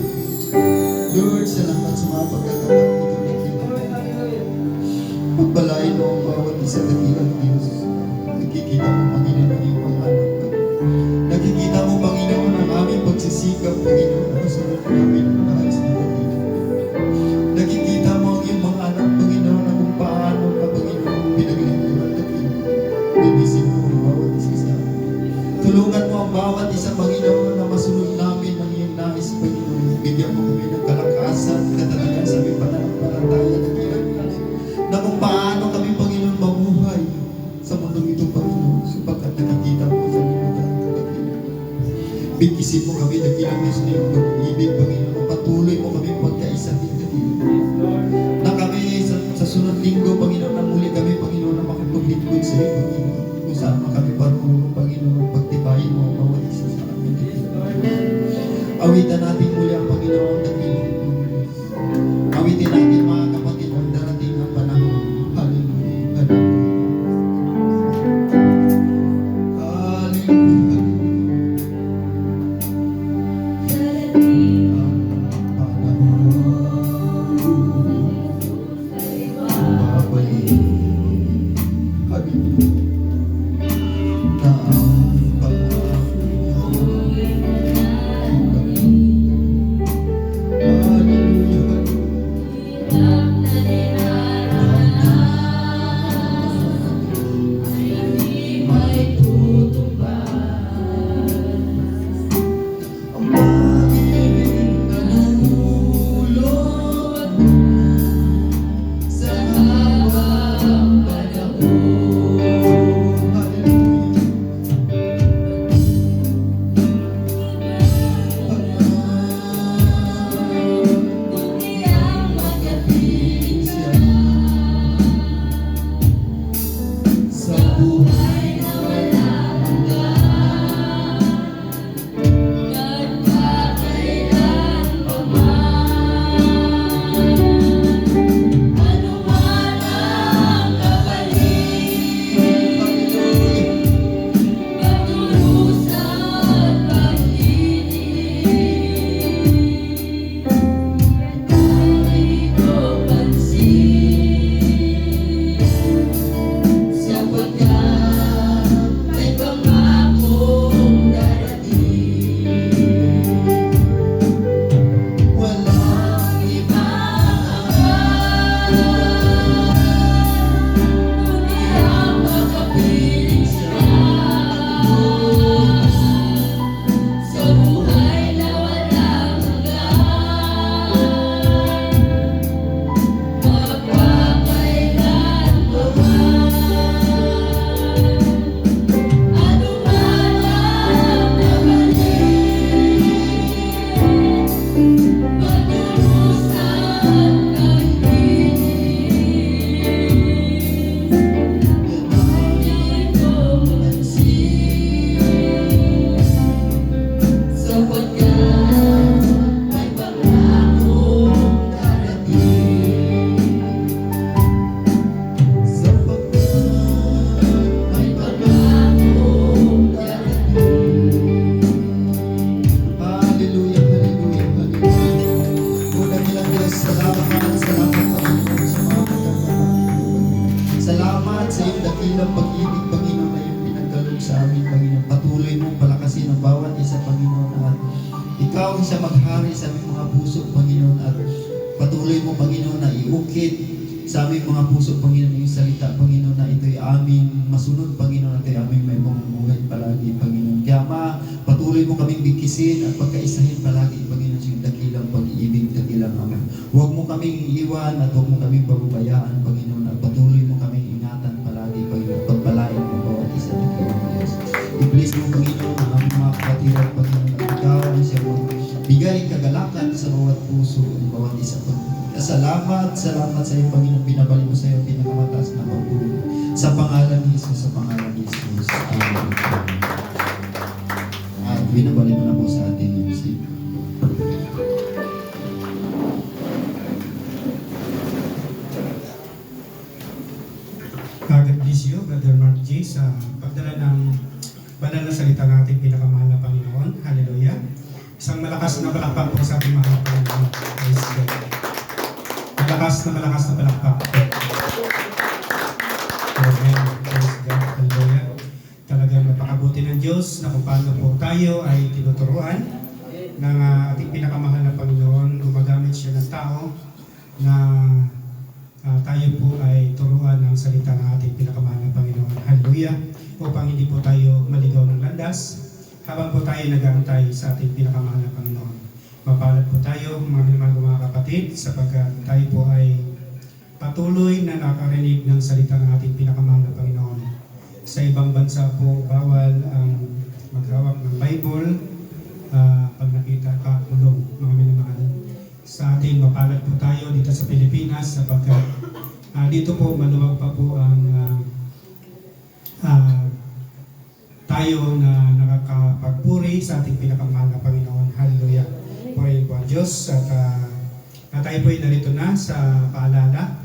Lord, salamat sa mga pagkakataon ito na kita. Pagpalain mo ang bawat isa dakilang Diyos. Nakikita mo, Panginoon, ang iyong mga anak ko. Nakikita mo, Panginoon, ang aming pagsisikap, Panginoon, ang sunod namin ang nais na dakila. Nakikita mo ang iyong mga anak, Panginoon, na kung paano ka, Panginoon, pinaglingkuran dakila. Binisin mo ang bawat isa sa amin. Tulungan mo ang bawat isa, Panginoon, na masunod namin ang iyong nais, Panginoon. Bigyan mo kami ng kalakasan, katatagan sa aming pananampalataya ng ilang na kung paano kami, Panginoon, mabuhay sa mundong ito, Panginoon, sapagkat nakikita mo sa limutan ng dakila. Bigkisin mo kami, dakilang Diyos na iyong pag-ibig, Panginoon, na patuloy mo kami pagkaisa din, dakila. Na kami sa sunod linggo, Panginoon, na muli kami, Panginoon, na makapaglingkod sa iyo, Panginoon. Kung saan man kami parunong, Panginoon, pagtibayin mo ang bawat isa sa amin, dakila. Awitan natin muli ang Panginoon, dakila. Awitin natin, mga kapatid, ang darating ng panahon. Hallelujah. Hallelujah. Hallelujah. Darating Ang panahon. Babalik. Hallelujah. Na ang panahon. Hallelujah. hirap na dinaranas ay hindi may tutupad. Ang pag-ibig na nagulot sa Habang panahon, Hallelujah. kundi ang magkapiling siya Sa sa buhay na wala hanggan, nagpakailanman. Ano man ang kapalit, pagdurusan, pag-ibig, kahit o pansin, sapagkat may pangakong darating. walang Ibang kundi ang makapiling siya sa buhay na walang hanggan, magpakailanman. Ano man ang kapalit, pagdurusan, pag-ibig, kahit o pansin, sapagkat may pangakong darating. May pangakong darating. Hallelujah, hallelujah, hallelujah. O dakilang Diyos, salamat, Panginoon, sa mga pagkakataon. Salamat sa iyong dakilang pag-ibig, Panginoon, na iyong pinagkaloob sa amin, Panginoon. Patuloy mong palakasin ang bawat isa, Panginoon, at ikaw ang isa maghari sa aming mga puso, Panginoon, at patuloy mo, Panginoon, na iukit sa aming mga puso, Panginoon, yung salita, Panginoon, na ito'y aming masunod, Panginoon, at ito'y aming may mamumuhay palagi, Panginoon. Kaya patuloy mo kaming bigkisin at pagkaisahin palagi, Panginoon, sa iyong dakilang pag-ibig, dakilang Ama. Huwag mo kaming iiwan at huwag mo kaming pababayaan, Panginoon, at patuloy mo kaming ingatan palagi, Panginoon. Pagpalain mo bawat isa, dakilang Diyos. I-bless mo, Panginoon, ang aming mga kapatiran, Panginoon, at ikaw ang siya mo. Bigay kagalakan sa bawat puso, ng bawat isa, Panginoon. Salamat sa iyo, Panginoon. Binabalik mo sa iyo ang pinakamataas na pagpuli. Sa pangalan ni Jesus, sa pangalan ni Jesus. Amen. At binabalik mo na po sa atin yung Savior. God bless you, Brother Mark G, sa pagdala ng banal na salita natin pinakamahal na Panginoon. Hallelujah. Isang malakas Malakas na palakpak po sa ating mahal na Panginoon. Praise God. Malakas na palakpak. Amen. Praise God. Hallelujah. Talagang napakabuti ng Diyos na kung paano po tayo ay tinuturuan ng ating pinakamahal na Panginoon. Gumagamit siya ng tao na tayo po ay turuan ng salita ng ating pinakamahal na Panginoon. Hallelujah. Upang hindi po tayo maligaw ng landas habang po tayo nag-aantay sa ating pinakamahal na Panginoon. Mapalad po tayo, mga minamahal mga kapatid, sapagkat tayo po ay patuloy na nakarinig ng salita ng ating pinakamahal na Panginoon. Sa ibang bansa po, bawal ang maghawak ng Bible pag nakita ka ulong, mga minamahal. Sa atin, mapalad po tayo dito sa Pilipinas sapagkat dito po maluwag pa po ang tayo na nakakapagpuri sa ating pinakamahal na Panginoon. Hallelujah. Purihin po ang Diyos at tayo po ay narito na sa paalala.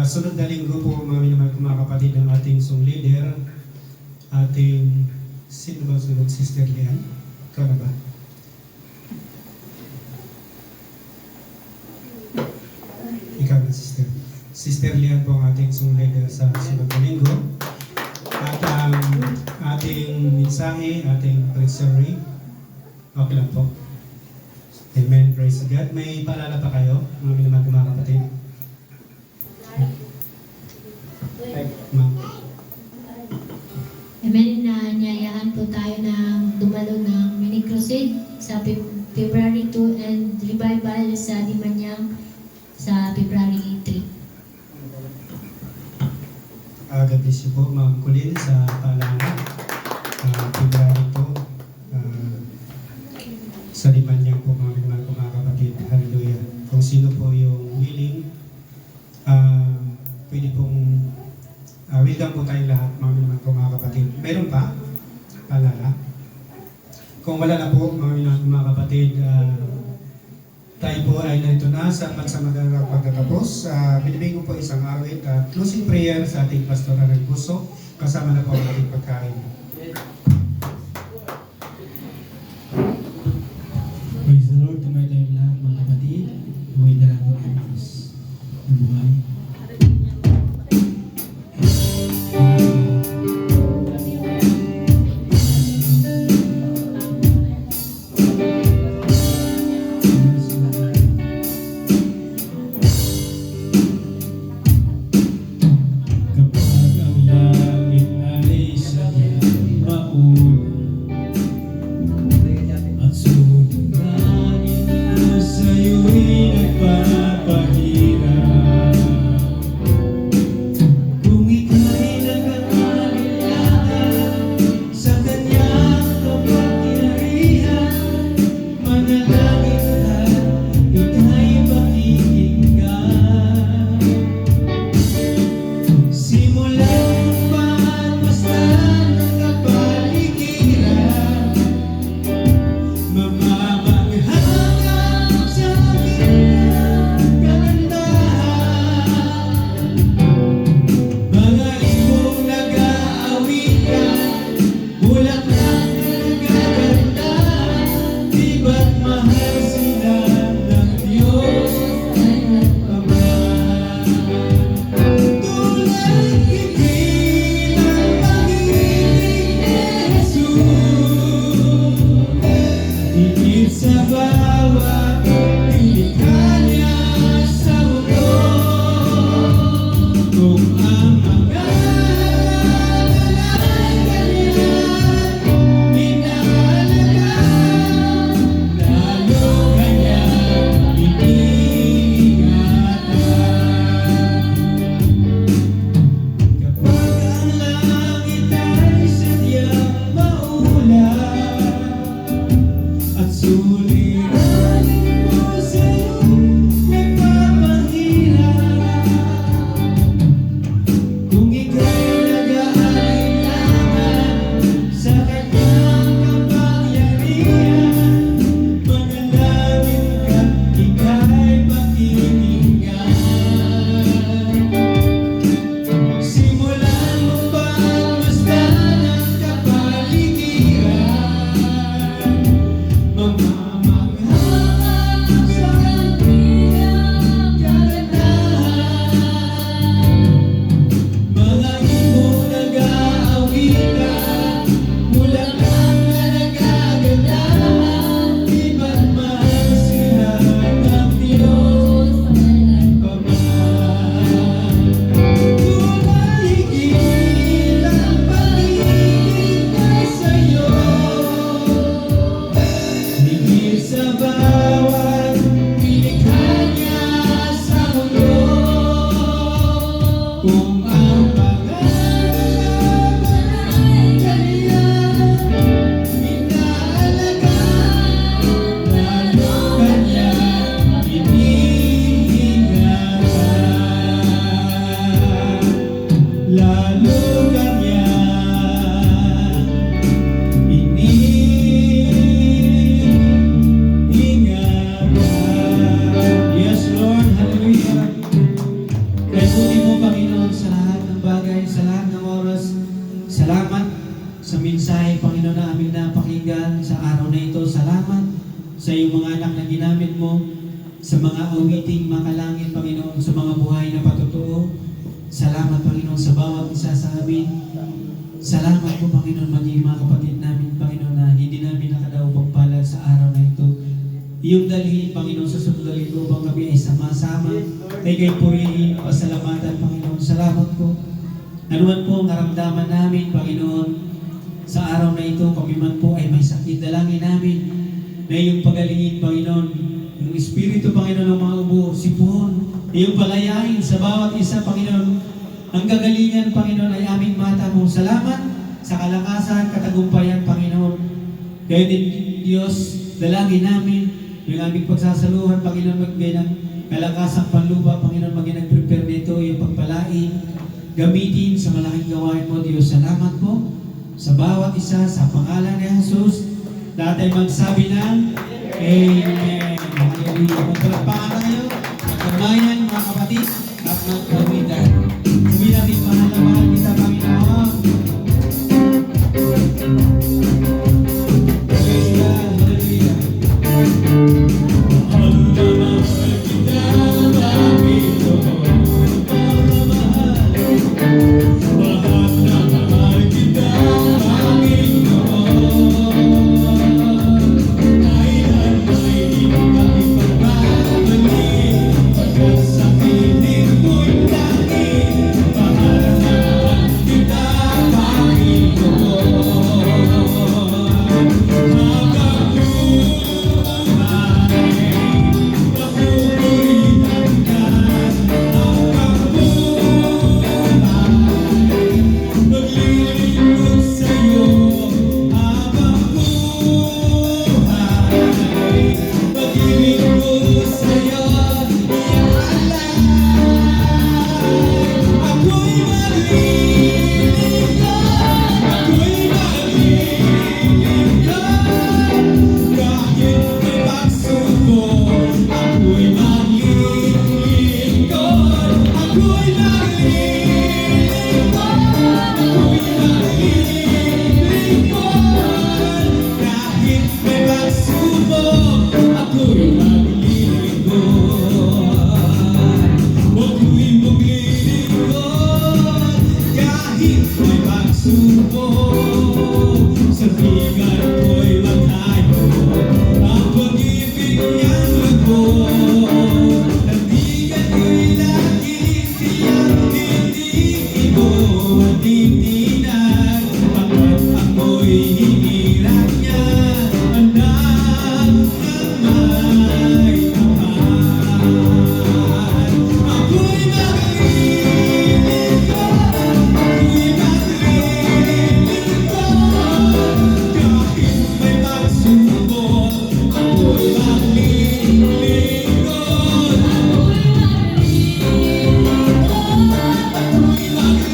Sunod na linggo po mga kapatid ng ating song leader, ating sino ba sunod? Sister Lian? Ikaw na ba? Ikaw na, Sister. Sister Lian po ang ating song leader sa sunod na linggo. At ang ating mensahe, ating presary, okay lang po. Amen, praise God. May paalala pa kayo, mga minamahal ko mga kapatid? Ma'am. Amen, naanyayahan po tayo ng dumalo ng mini crusade sa February 2 and revival sa Dimanyang sa February 3. God bless you po, Ma'am Colleen, sa paalala. February 2, sa Dimanyang po, mga minamahal ko mga kapatid. Hallelujah. Kung sino po yung willing, pwede pong welcome po tayong lahat, mga minamahal ko mga kapatid. Meron pa? Paalala? Kung wala na po, mga minamahal ko mga kapatid, tayo po ay narito na sa pansamagalang pagtatapos. Binibigay ko po isang awit at closing prayer sa ating pastoral ng puso. Kasama na po ang ating pagkain. Praise the Lord, tumay tayong lahat mga kapatid. Buhay na lang ang Diyos. Buhay. Kapag ang langit ay sadya sa araw na ito. Salamat sa iyong mga anak na ginamit mo, sa mga awiting makalangit, Panginoon, sa mga buhay na patotoo. Salamat, Panginoon, sa bawat isa sa amin. Salamat po, Panginoon, maging mga kapatid namin, Panginoon, na hindi namin nakadaw pagpalad sa araw na ito. Iyong dalhin, Panginoon, sa sunod na linggo, bang kami ay sama-sama, ay kay purihin, pasalamatan, Panginoon. Salamat po. Ano man po ang naramdaman namin, Panginoon, sa araw na ito, kami man po ay may sakit, dalangin namin na iyong pagalingin, Panginoon, yung Espiritu, Panginoon, ng mga ubo, sipon, iyong palayain sa bawat isa, Panginoon. Ang gagalingan, Panginoon, ay aming mata mo. Salamat sa kalakasan, katagumpayan, Panginoon. Kaya din, Diyos, dalangin namin yung aming pagsasaluhan, Panginoon, magbigay ng kalakasang panlupa, Panginoon, maging nag-prepare nito, yung pagpalain, gamitin sa malaking gawain mo, Diyos. Salamat po sa bawat isa, sa pangalan ni Jesus. Lahat ay magsabi ng Amen. Hallelujah. Magpalakpakan tayo, magkamayan, mga kapatid, at magkawitan. Sabihin natin, mahal na mahal kita, Panginoon. Praise God. Hallelujah. Mahal na mahal kita, Panginoon. Mahal na mahal. Mahal na mahal kita, Panginoon. Kailan may di ka ipagbabalik, pagkat sa piling mo'y langit. Mahal na mahal kita, Panginoon. Habang buhay, papupurihan ka. Habang buhay, maglilingkod sa'yo. Habang buhay, maglilingkod sa'yo. Ako'y maglilingkod, ako'y maglilingkod. Kahit may pagsubok, ako'y maglilingkod. Ako'y maglilingkod, ako'y maglilingkod. Kahit may pagsubok, ako'y maglilingkod. Ako'y maglilingkod, kahit may pagsubok. Sa bigat ko'y magtayo, ang pag-ibig niyang lubog. Nandigan ko'y laging tiyak, hindi ko matitinan. Pagkat ako'y hinirang niya, anak ng may kapal. Ako'y maglilingkod, ako'y maglilingkod. Kahit may pagsubok, ako'y maglilingkod. Ako'y maglilingkod.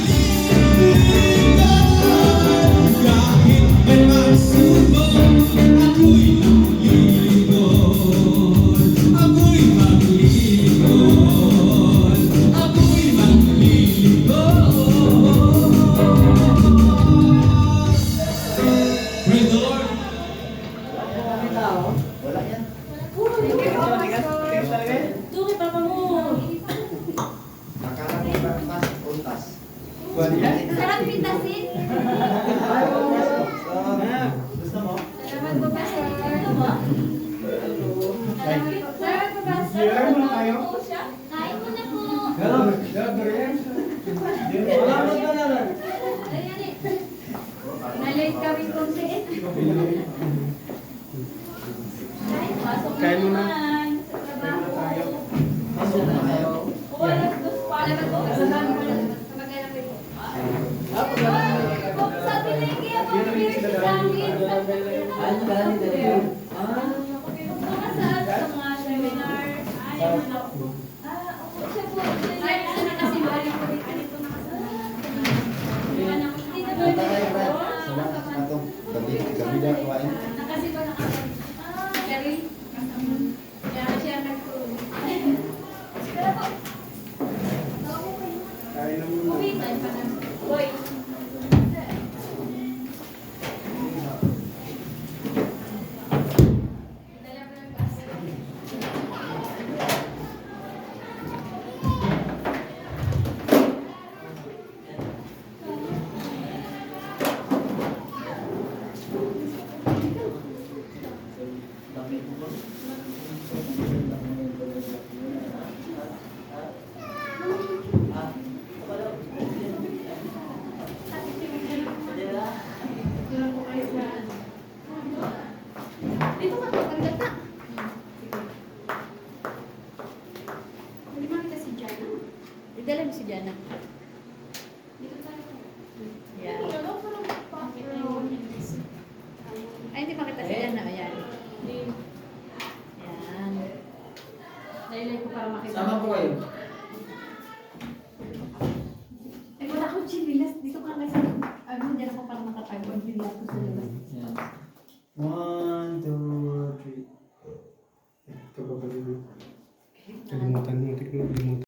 Kahit may pagsubok, ako'y maglilingkod. Ako'y maglilingkod. Ako'y maglilingkod. Praise the Lord. Tuki, papa mo. Sarap pitasin. Gusto mo? Salamat po, Pastor. Ano mo? Salamat po, Pastor. Share mo na tayo. Kain mo na po. Salamat ka na lang. Ayan eh. Nalate kami kung saan. Pasok Kain mo na. naman. Sa trabaho. Pasok na tayo. Alas dos pa. Salamat po. Kasama mo na. Sa magkailan po. Sabi na yung kaya po, beer sa amin. Ano ka lang dito? Mga saan sa mga seminar. Ay, ano po. Opo, siya po. Ay, ano kasi bali po rin. Ano po nakasama. Hindi na ba ito? Nakasi ba nakasama? Gary? Kaya siya nagtulong. Pero po. Uwitan pa na. Boy. Bigla ko sa labas.